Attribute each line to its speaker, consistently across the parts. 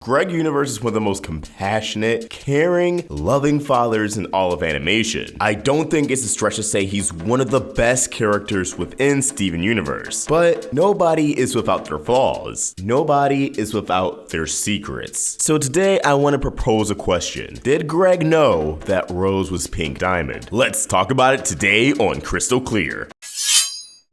Speaker 1: Greg Universe is one of the most compassionate, caring, loving fathers in all of animation. I don't think it's a stretch to say he's one of the best characters within Steven Universe. But nobody is without their flaws. Nobody is without their secrets. So today I want to propose a question. Did Greg know that Rose was Pink Diamond? Let's talk about it today on Crystal Clear.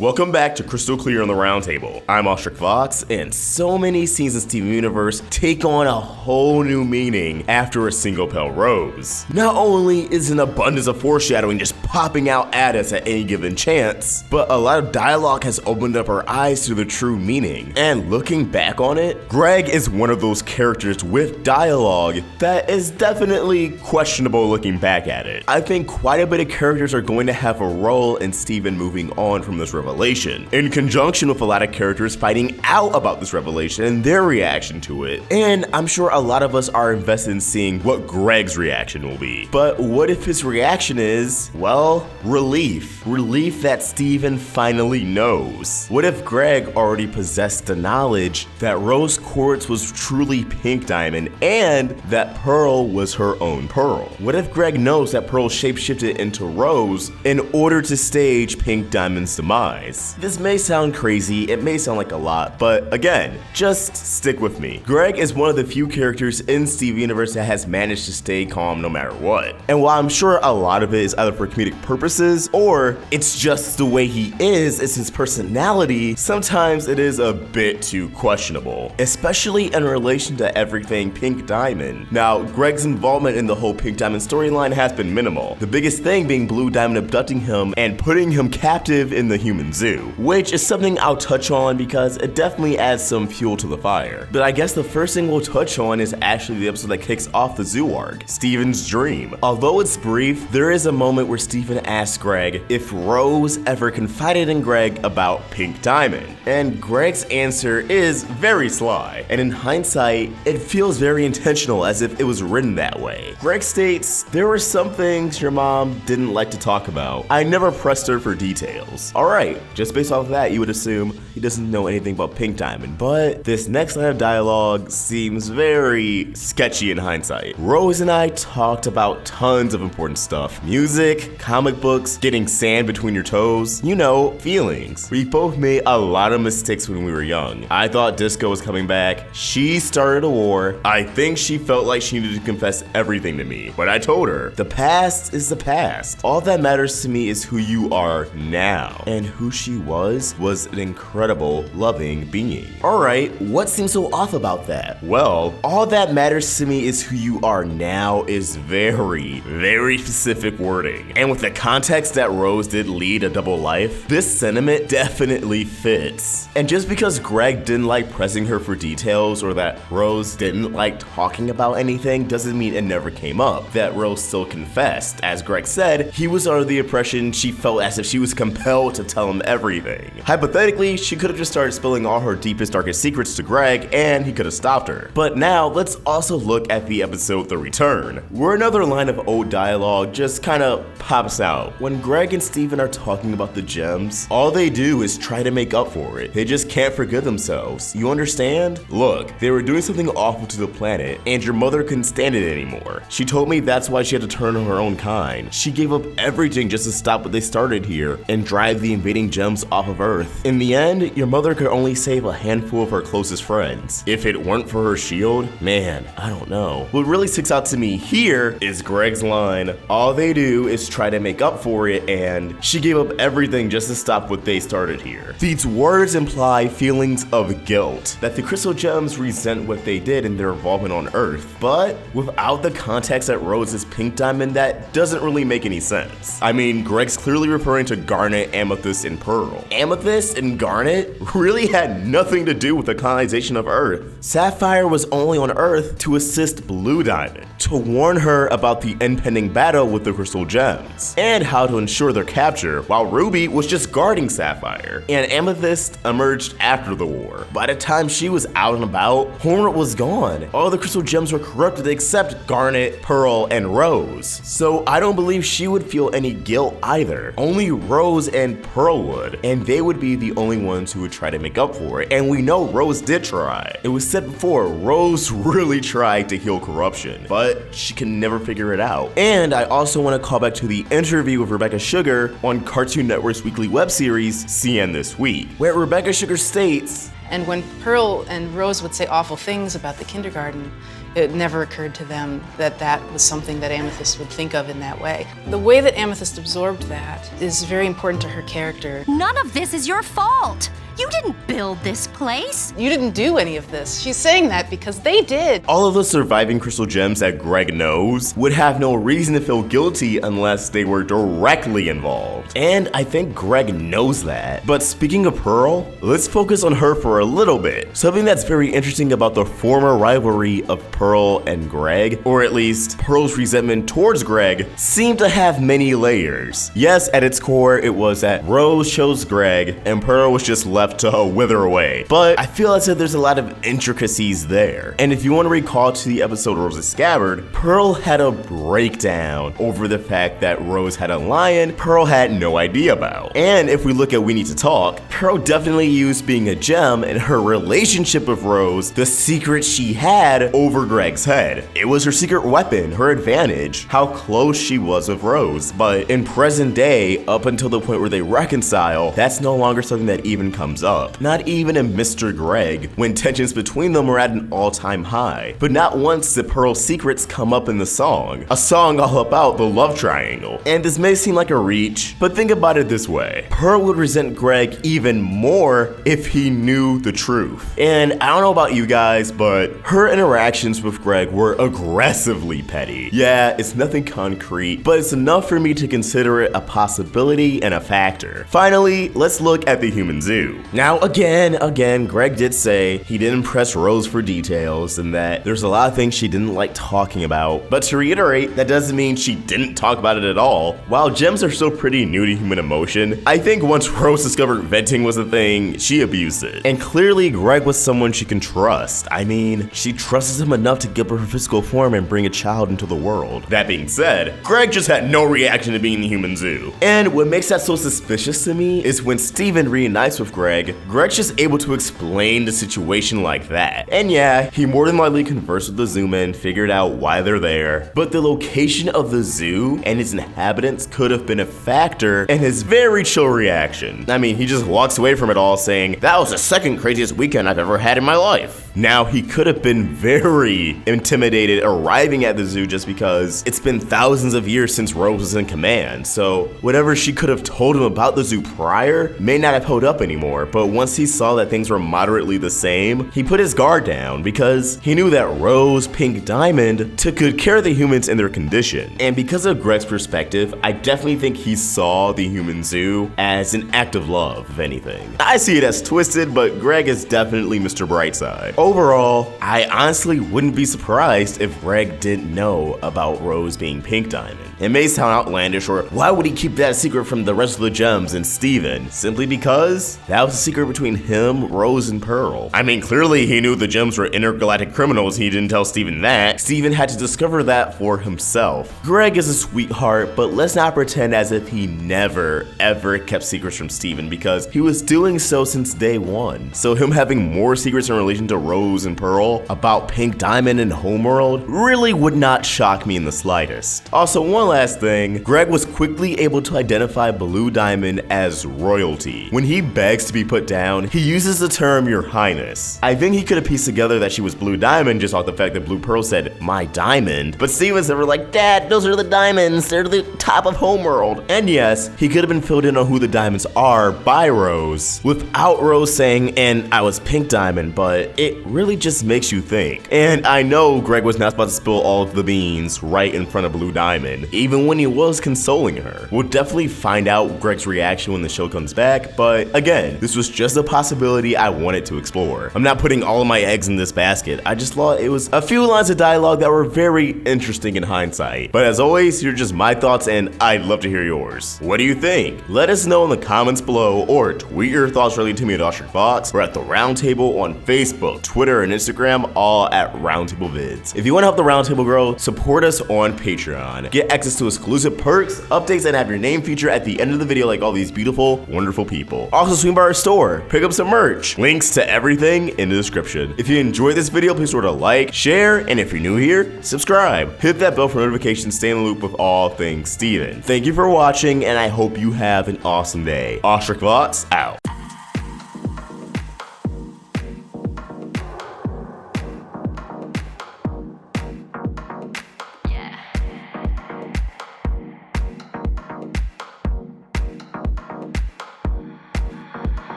Speaker 1: Welcome back to Crystal Clear on the Roundtable. I'm AwestruckVox, and so many scenes in Steven Universe take on a whole new meaning after a single pale rose. Not only is an abundance of foreshadowing just popping out at us at any given chance, but a lot of dialogue has opened up our eyes to the true meaning. And looking back on it, Greg is one of those characters with dialogue that is definitely questionable looking back at it. I think quite a bit of characters are going to have a role in Steven moving on from this revelation, in conjunction with a lot of characters finding out about this revelation and their reaction to it. And I'm sure a lot of us are invested in seeing what Greg's reaction will be. But what if his reaction is, well, relief. Relief that Steven finally knows. What if Greg already possessed the knowledge that Rose Quartz was truly Pink Diamond and that Pearl was her own Pearl? What if Greg knows that Pearl shapeshifted into Rose in order to stage Pink Diamond's demise? This may sound crazy, it may sound like a lot, but again, just stick with me. Greg is one of the few characters in Steven Universe that has managed to stay calm no matter what. And while I'm sure a lot of it is either for comedic purposes or it's just the way he is, it's his personality, sometimes it is a bit too questionable, especially in relation to everything Pink Diamond. Now, Greg's involvement in the whole Pink Diamond storyline has been minimal, the biggest thing being Blue Diamond abducting him and putting him captive in the human zoo, which is something I'll touch on because it definitely adds some fuel to the fire. But I guess the first thing we'll touch on is actually the episode that kicks off the zoo arc, Steven's dream. Although it's brief, there is a moment where Steven asks Greg if Rose ever confided in Greg about Pink Diamond, and Greg's answer is very sly, and in hindsight, it feels very intentional, as if it was written that way. Greg states, "There were some things your mom didn't like to talk about. I never pressed her for details." Alright, just based off of that, you would assume he doesn't know anything about Pink Diamond, but this next line of dialogue seems very sketchy in hindsight. Rose and I talked about tons of important stuff. Music, comic books, getting sand between your toes, you know, feelings. We both made a lot of mistakes when we were young. I thought disco was coming back. She started a war. I think she felt like she needed to confess everything to me, but I told her, the past is the past. All that matters to me is who you are now. And who she was an incredible, loving being. Alright, what seems so off about that? Well, all that matters to me is who you are now is very, very specific wording. And with the context that Rose did lead a double life, this sentiment definitely fits. And just because Greg didn't like pressing her for details or that Rose didn't like talking about anything doesn't mean it never came up. That Rose still confessed. As Greg said, he was under the impression she felt as if she was compelled to tell him everything. Hypothetically, she could have just started spilling all her deepest, darkest secrets to Greg and he could have stopped her. But now, let's also look at the episode The Return, where another line of old dialogue just kinda pops out. When Greg and Steven are talking about the gems, all they do is try to make up for it. They just can't forgive themselves. You understand? Look, they were doing something awful to the planet and your mother couldn't stand it anymore. She told me that's why she had to turn on her own kind. She gave up everything just to stop what they started here and drive the invading gems off of Earth. In the end, your mother could only save a handful of her closest friends. If it weren't for her shield, man, I don't know. What really sticks out to me here is Greg's line, all they do is try to make up for it and she gave up everything just to stop what they started here. These words imply feelings of guilt, that the crystal gems resent what they did in their involvement on Earth, but without the context that Rose is Pink Diamond, that doesn't really make any sense. I mean, Greg's clearly referring to Garnet, Amethyst, and Pearl. Amethyst and Garnet really had nothing to do with the colonization of Earth. Sapphire was only on Earth to assist Blue Diamond, to warn her about the impending battle with the crystal gems, and how to ensure their capture, while Ruby was just guarding Sapphire. And Amethyst emerged after the war. By the time she was out and about, Hornet was gone. All the crystal gems were corrupted except Garnet, Pearl, and Rose. So I don't believe she would feel any guilt either. Only Rose and Pearl Pearl would, and they would be the only ones who would try to make up for it, and we know Rose did try. It was said before, Rose really tried to heal corruption, but she can never figure it out. And I also want to call back to the interview with Rebecca Sugar on Cartoon Network's weekly web series, CN This Week, where Rebecca Sugar states,
Speaker 2: and when Pearl and Rose would say awful things about the kindergarten, it never occurred to them that that was something that Amethyst would think of in that way. The way that Amethyst absorbed that is very important to her character.
Speaker 3: None of this is your fault. You didn't build this place.
Speaker 2: You didn't do any of this. She's saying that because they did.
Speaker 1: All of the surviving crystal gems that Greg knows would have no reason to feel guilty unless they were directly involved. And I think Greg knows that. But speaking of Pearl, let's focus on her for a little bit. Something that's very interesting about the former rivalry of Pearl and Greg, or at least Pearl's resentment towards Greg, seemed to have many layers. Yes, at its core, it was that Rose chose Greg and Pearl was just left to wither away. But I feel as if there's a lot of intricacies there. And if you want to recall to the episode Rose's Scabbard, Pearl had a breakdown over the fact that Rose had a lion Pearl had no idea about. And if we look at We Need to Talk, Pearl definitely used being a gem in her relationship with Rose, the secret she had over Greg's head. It was her secret weapon, her advantage, how close she was with Rose. But in present day, up until the point where they reconcile, that's no longer something that even comes up. Not even in Mr. Greg, when tensions between them are at an all-time high. But not once did Pearl's secrets come up in the song, a song all about the love triangle. And this may seem like a reach, but think about it this way. Pearl would resent Greg even more if he knew the truth. And I don't know about you guys, but her interactions with Greg were aggressively petty. Yeah, it's nothing concrete, but it's enough for me to consider it a possibility and a factor. Finally, let's look at the human zoo. Now again, Greg did say he didn't press Rose for details and that there's a lot of things she didn't like talking about. But to reiterate, that doesn't mean she didn't talk about it at all. While gems are still pretty new to human emotion, I think once Rose discovered venting was a thing, she abused it. And clearly Greg was someone she can trust. I mean, she trusts him enough to give her her physical form and bring a child into the world. That being said, Greg just had no reaction to being in the human zoo. And what makes that so suspicious to me is when Steven reunites with Greg's just able to explain the situation like that. And yeah, he more than likely conversed with the zoomen, figured out why they're there, but the location of the zoo and its inhabitants could have been a factor in his very chill reaction. I mean, he just walks away from it all saying, "That was the second craziest weekend I've ever had in my life." Now, he could have been very intimidated arriving at the zoo just because it's been thousands of years since Rose was in command, so whatever she could have told him about the zoo prior may not have held up anymore. But once he saw that things were moderately the same, he put his guard down because he knew that Rose, Pink Diamond took good care of the humans in their condition. And because of Greg's perspective, I definitely think he saw the human zoo as an act of love, if anything. I see it as twisted, but Greg is definitely Mr. Brightside. Overall, I honestly wouldn't be surprised if Greg didn't know about Rose being Pink Diamond. It may sound outlandish, or why would he keep that secret from the rest of the gems and Steven? Simply because that was a secret between him, Rose, and Pearl. I mean, clearly he knew the gems were intergalactic criminals, he didn't tell Steven that. Steven had to discover that for himself. Greg is a sweetheart, but let's not pretend as if he never, ever kept secrets from Steven, because he was doing so since day one. So him having more secrets in relation to Rose and Pearl about Pink Diamond and Homeworld really would not shock me in the slightest. Also, one last thing, Greg was quickly able to identify Blue Diamond as royalty. When he begs to be put down, he uses the term Your Highness. I think he could have pieced together that she was Blue Diamond just off the fact that Blue Pearl said, "My diamond," but Steven's never like, "Dad, those are the diamonds, they're the top of Homeworld." And yes, he could have been filled in on who the diamonds are by Rose, without Rose saying, "And I was Pink Diamond," but it really just makes you think. And I know Greg was not about to spill all of the beans right in front of Blue Diamond, even when he was consoling her. We'll definitely find out Greg's reaction when the show comes back, but again, this was just a possibility I wanted to explore. I'm not putting all of my eggs in this basket, I just thought it was a few lines of dialogue that were very interesting in hindsight. But as always, you're just my thoughts and I'd love to hear yours. What do you think? Let us know in the comments below or tweet your thoughts related to me at AwestruckVox or at the Roundtable on Facebook, Twitter and Instagram, all at Roundtable Vids. If you want to help the Roundtable grow, support us on Patreon. Get access to exclusive perks, updates, and have your name featured at the end of the video like all these beautiful, wonderful people. Also swing by our store, pick up some merch. Links to everything in the description. If you enjoyed this video, please remember to like, share, and if you're new here, subscribe. Hit that bell for notifications, stay in the loop with all things Steven. Thank you for watching, and I hope you have an awesome day. AwestruckVox out.